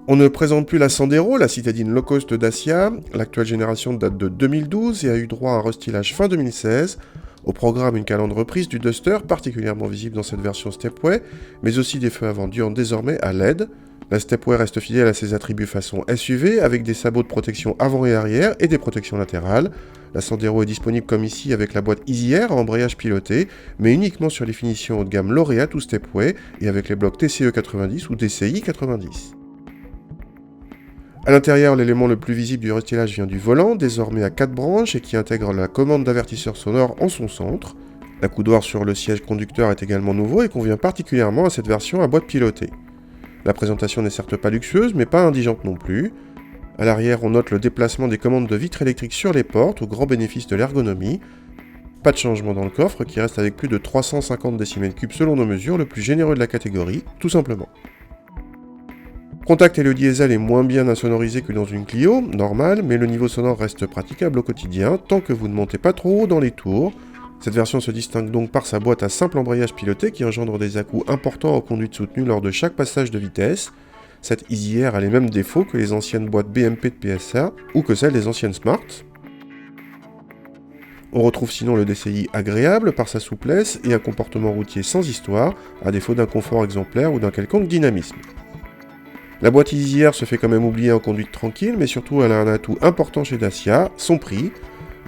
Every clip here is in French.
On ne présente plus la Sandero, la citadine low cost Dacia. L'actuelle génération date de 2012 et a eu droit à un restylage fin 2016. Au programme, une calandre reprise du Duster, particulièrement visible dans cette version Stepway, mais aussi des feux avant durant désormais à LED. La Stepway reste fidèle à ses attributs façon SUV, avec des sabots de protection avant et arrière et des protections latérales. La Sandero est disponible comme ici avec la boîte Easy Air à embrayage piloté, mais uniquement sur les finitions haut de gamme Laureate ou Stepway, et avec les blocs TCE 90 ou DCI 90. A l'intérieur, l'élément le plus visible du restylage vient du volant, désormais à 4 branches et qui intègre la commande d'avertisseur sonore en son centre. L'accoudoir sur le siège conducteur est également nouveau et convient particulièrement à cette version à boîte pilotée. La présentation n'est certes pas luxueuse, mais pas indigente non plus. À l'arrière, on note le déplacement des commandes de vitres électriques sur les portes, au grand bénéfice de l'ergonomie. Pas de changement dans le coffre, qui reste avec plus de 350 décimètres cubes selon nos mesures, le plus généreux de la catégorie, tout simplement. Contact et le diesel est moins bien insonorisé que dans une Clio, normal, mais le niveau sonore reste praticable au quotidien, tant que vous ne montez pas trop haut dans les tours. Cette version se distingue donc par sa boîte à simple embrayage piloté qui engendre des à-coups importants en conduite soutenue lors de chaque passage de vitesse. Cette Easy Air a les mêmes défauts que les anciennes boîtes BMP de PSA ou que celles des anciennes Smart. On retrouve sinon le DCI agréable par sa souplesse et un comportement routier sans histoire, à défaut d'un confort exemplaire ou d'un quelconque dynamisme. La boîte Easy Air se fait quand même oublier en conduite tranquille, mais surtout elle a un atout important chez Dacia, son prix.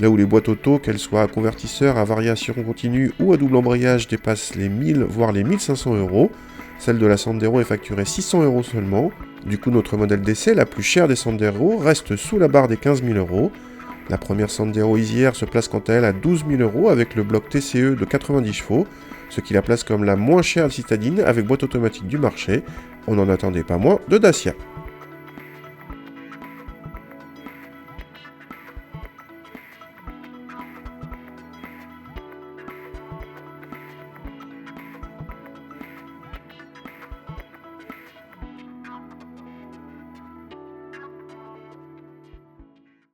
Là où les boîtes auto, qu'elles soient à convertisseur, à variation continue ou à double embrayage, dépassent les 1000 voire les 1500 euros, celle de la Sandero est facturée 600 euros seulement. Du coup, notre modèle d'essai, la plus chère des Sandero, reste sous la barre des 15 000 euros. La première Sandero Easy Air se place quant à elle à 12 000 euros avec le bloc TCE de 90 chevaux, ce qui la place comme la moins chère citadine avec boîte automatique du marché. On n'en attendait pas moins de Dacia.